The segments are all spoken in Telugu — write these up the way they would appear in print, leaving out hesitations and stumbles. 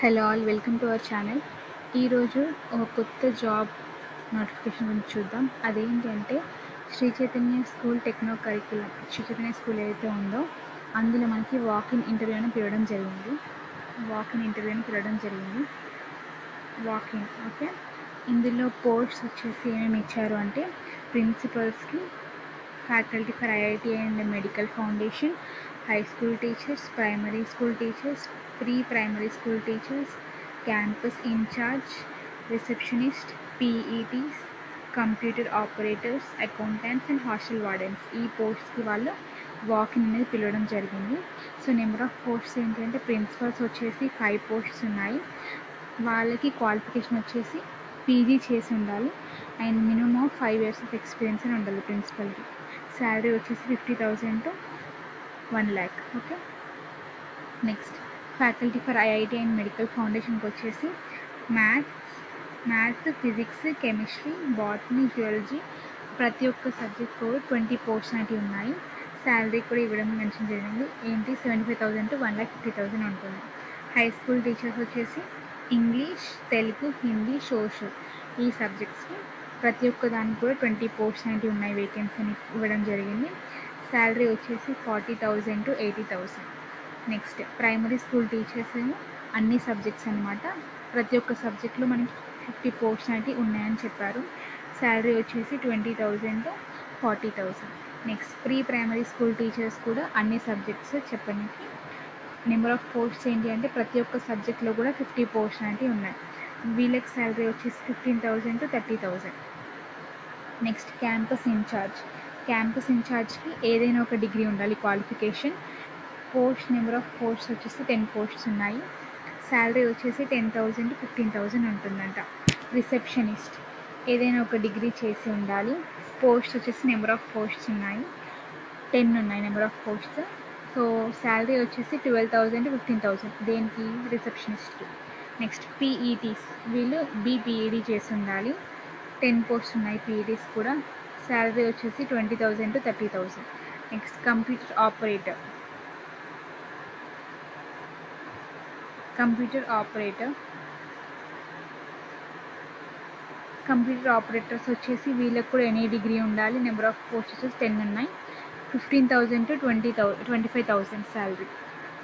Hello all, welcome to our channel. ఈరోజు ఒక కొత్త జాబ్ నోటిఫికేషన్ గురించి చూద్దాం. అదేంటి అంటే Sri Chaitanya school techno curriculum. Sri Chaitanya school ఏదైతే ఉందో అందులో మనకి వాకిన్ ఇంటర్వ్యూని పిలవడం జరిగింది. ఓకే. ఇందులో పోస్ట్స్ వచ్చేసి ఏమేమి ఇచ్చారు అంటే ప్రిన్సిపల్స్కి, faculty for IIT and medical foundation, high school teachers, primary school teachers, pre primary school teachers, campus incharge, receptionist, PETs, computer operators, accountants and hostel wardens. ఈ పోస్ట్కి వాళ్ళు వాకిన్ అనేది పిలవడం జరిగింది. సో నెంబర్ ఆఫ్ పోస్ట్స్ ఏంటంటే ప్రిన్సిపల్స్ వచ్చేసి 5 పోస్ట్స్ ఉన్నాయి. వాళ్ళకి క్వాలిఫికేషన్ వచ్చేసి పీజీ చేసి ఉండాలి and minimum of 5 years of experience అని ఉండాలి ప్రిన్సిపల్కి. శాలరీ వచ్చేసి 50,000 to 1 lakh. Okay. Next faculty for IIT and medical ఫౌండేషన్కి వచ్చేసి maths, physics, chemistry, botany, geology ప్రతి ఒక్క సబ్జెక్ట్ కూడా 20 పోస్ట్స్ అనేవి ఉన్నాయి. శాలరీ కూడా ఇవ్వడం మెన్షన్ జరిగింది. ఏంటి 75,000 to 1,50,000 ఉంటుంది. హై స్కూల్ టీచర్స్ వచ్చేసి ఇంగ్లీష్, తెలుగు, హిందీ, సోషల్ ఈ సబ్జెక్ట్స్కి ప్రతి ఒక్క దానికి కూడా 20 పోస్ట్స్ అనేవి ఉన్నాయి. వేకెన్సీని ఇవ్వడం జరిగింది. శాలరీ వచ్చేసి 40,000 to 80,000. Next primary school teachers అన్ని సబ్జెక్ట్స్ అనమాట. ప్రతి ఒక్క సబ్జెక్ట్లో మనకి 50 పోస్ట్స్ అనేవి ఉన్నాయని చెప్పారు. శాలరీ వచ్చేసి 20,000 to 40,000. Next pre primary school teachers కూడా అన్ని సబ్జెక్ట్స్ చెప్పడానికి నెంబర్ ఆఫ్ పోస్ట్స్ ఏంటి అంటే ప్రతి ఒక్క సబ్జెక్ట్లో కూడా 50 పోస్ట్స్ అనేవి ఉన్నాయి. వీళ్ళకి శాలరీ వచ్చేసి 15,000 to 30,000. నెక్స్ట్ క్యాంపస్ ఇన్ఛార్జ్కి ఏదైనా ఒక డిగ్రీ ఉండాలి క్వాలిఫికేషన్. నెంబర్ ఆఫ్ పోస్ట్స్ వచ్చేసి 10 పోస్ట్స్ ఉన్నాయి. శాలరీ వచ్చేసి 10,000 to 15,000 ఉంటుందంట. రిసెప్షనిస్ట్ ఏదైనా ఒక డిగ్రీ చేసి ఉండాలి. పోస్ట్ వచ్చేసి నెంబర్ ఆఫ్ పోస్ట్స్ ఉన్నాయి, 10 ఉన్నాయి number of posts. So salary వచ్చేసి 12,000 to 15,000 దేనికి, రిసెప్షనిస్ట్కి. నెక్స్ట్ పీఈటీస్ వీళ్ళు బీపీఈడీ చేసి ఉండాలి. 10 పోస్ట్స్ ఉన్నాయి పీఈటీస్ కూడా. శాలరీ వచ్చేసి 20,000 to 30,000. నెక్స్ట్ కంప్యూటర్ ఆపరేటర్స్ వచ్చేసి వీళ్ళకి కూడా ఎనీ డిగ్రీ ఉండాలి. నెంబర్ ఆఫ్ పోస్ట్ వచ్చేసి 10 ఉన్నాయి. 15,000 to 25,000 శాలరీ.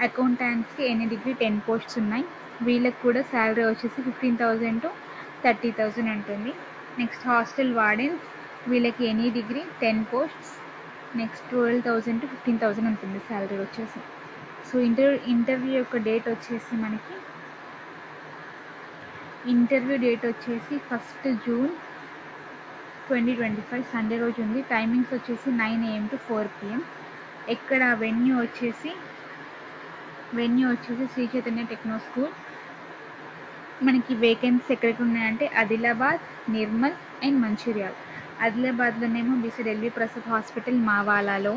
అకౌంటెంట్స్కి ఎనీ డిగ్రీ 10 పోస్ట్స్ ఉన్నాయి. వీళ్ళకి కూడా శాలరీ వచ్చేసి 15,000 to 30,000 ఉంటుంది. నెక్స్ట్ హాస్టల్ వార్డెన్స్ వీళ్ళకి any degree 10 posts. Next 12,000 to 15,000 ఉంటుంది శాలరీ వచ్చేసి. సో ఇంటర్వ్యూ యొక్క డేట్ వచ్చేసి మనకి ఇంటర్వ్యూ డేట్ వచ్చేసి 1st June 2025 సండే రోజు ఉంది. టైమింగ్స్ వచ్చేసి 9 AM to 4 PM. ఎక్కడ వెన్యూ వచ్చేసి శ్రీ చైతన్య టెక్నో స్కూల్. మనకి వేకెన్సీ ఎక్కడికి ఉన్నాయంటే ఆదిలాబాద్, నిర్మల్ అండ్ మంచిర్యాల్. ఆదిలాబాద్లోనేమో బిసైడ్ ఎల్వి ప్రసాద్ హాస్పిటల్ మావాలాలో.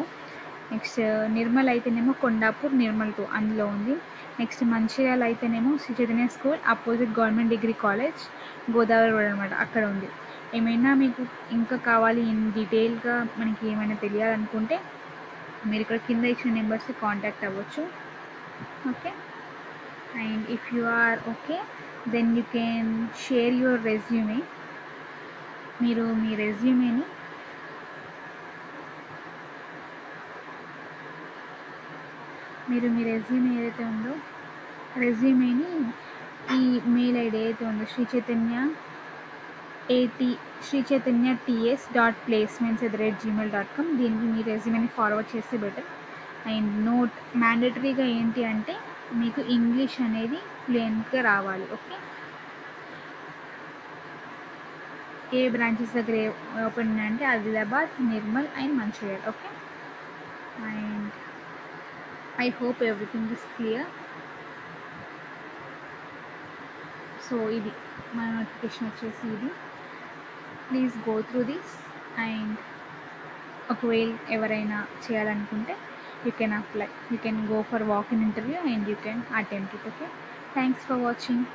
నెక్స్ట్ నిర్మల్ అయితేనేమో కొండాపూర్, నిర్మల్ 2 అందులో ఉంది. నెక్స్ట్ మంచిర్యాల అయితేనేమో Shri Chaitanya school opposite government degree college, Godavari road అనమాట, అక్కడ ఉంది. ఏమైనా మీకు ఇంకా కావాలి ఇన్ డీటెయిల్గా మనకి ఏమైనా తెలియాలనుకుంటే మీరు ఇక్కడ కింద ఇచ్చిన నెంబర్స్కి కాంటాక్ట్ అవ్వచ్చు. Okay. And if you are okay then you can share your resume. మీరు మీ రెజ్యూమేని ఏదైతే ఉందో రెజ్యూమేని ఈ మెయిల్ ఐడి ఏదైతే ఉందో శ్రీచైతన్యts.placements@gmail.com దీనికి మీ రెజ్యూమేని ఫార్వర్డ్ చేస్తే బెటర్. అండ్ నోట్ మ్యాండటరీగా ఏంటి అంటే మీకు ఇంగ్లీష్ అనేది ఫ్లూయెంట్గా రావాలి. ఓకే. ఏ బ్రాంచెస్ దగ్గర ఓపెన్ ఉన్నాయంటే Adilabad, Nirmal and Mancherial. Okay. And I hope everything is clear. So ఇది మన నోటిఫికేషన్ వచ్చేసి ఇది. Please go through this. And ఒకవేళ ఎవరైనా చేయాలనుకుంటే you can apply, you can go for walk in interview and you can attempt it. Okay. Thanks for watching.